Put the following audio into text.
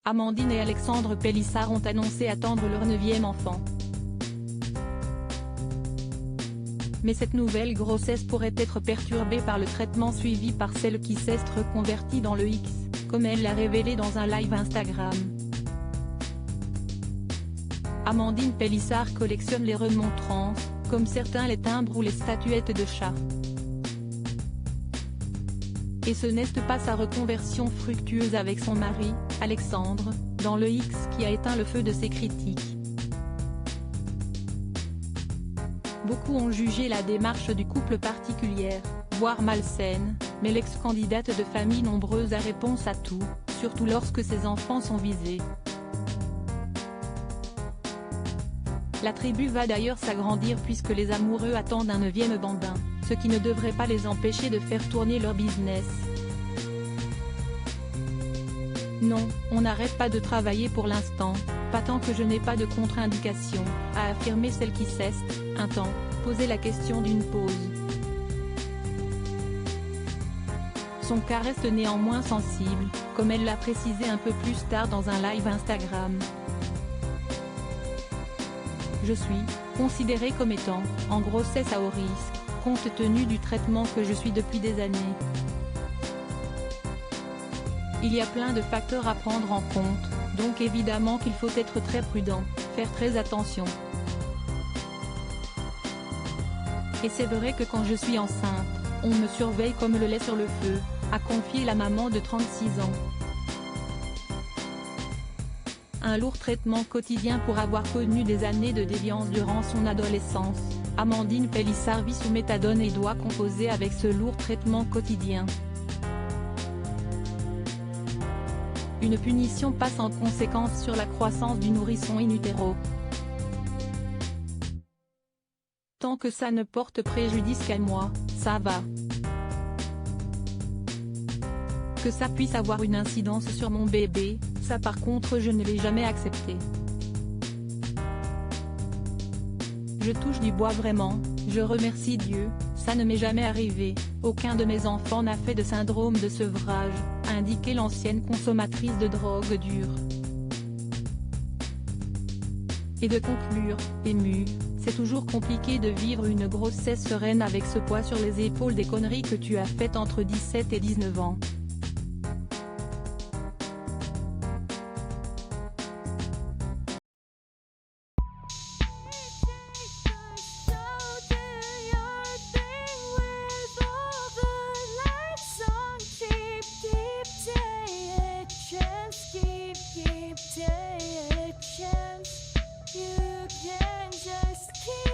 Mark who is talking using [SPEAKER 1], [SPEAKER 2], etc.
[SPEAKER 1] Amandine et Alexandre Pélissard ont annoncé attendre leur 9e enfant. Mais cette nouvelle grossesse pourrait être perturbée par le traitement suivi par celle qui s'est reconvertie dans le X, comme elle l'a révélé dans un live Instagram. Amandine Pélissard collectionne les remontrances, comme certains les timbres ou les statuettes de chats. Et ce n'est pas sa reconversion fructueuse avec son mari, Alexandre, dans le X qui a éteint le feu de ses critiques. Beaucoup ont jugé la démarche du couple particulière, voire malsaine, mais l'ex-candidate de famille nombreuse a réponse à tout, surtout lorsque ses enfants sont visés. La tribu va d'ailleurs s'agrandir puisque les amoureux attendent un 9e bambin, ce qui ne devrait pas les empêcher de faire tourner leur business. Non, on n'arrête pas de travailler pour l'instant, pas tant que je n'ai pas de contre-indication, a affirmé celle qui s'est, un temps, posé la question d'une pause. Son cas reste néanmoins sensible, comme elle l'a précisé un peu plus tard dans un live Instagram. Je suis considérée comme étant en grossesse à haut risque, compte tenu du traitement que je suis depuis des années. Il y a plein de facteurs à prendre en compte, donc évidemment qu'il faut être très prudent, faire très attention. Et c'est vrai que quand je suis enceinte, on me surveille comme le lait sur le feu, a confié la maman de 36 ans. Un lourd traitement quotidien pour avoir connu des années de déviance durant son adolescence, Amandine Pélissard vit sous méthadone et doit composer avec ce lourd traitement quotidien. Une punition passe en conséquence sur la croissance du nourrisson in utero. Tant que ça ne porte préjudice qu'à moi, ça va. Que ça puisse avoir une incidence sur mon bébé, ça par contre je ne l'ai jamais accepté. Je touche du bois vraiment, je remercie Dieu, ça ne m'est jamais arrivé, aucun de mes enfants n'a fait de syndrome de sevrage, a indiqué l'ancienne consommatrice de drogue dure. Et de conclure, émue, c'est toujours compliqué de vivre une grossesse sereine avec ce poids sur les épaules des conneries que tu as faites entre 17 et 19 ans.
[SPEAKER 2] You can just keep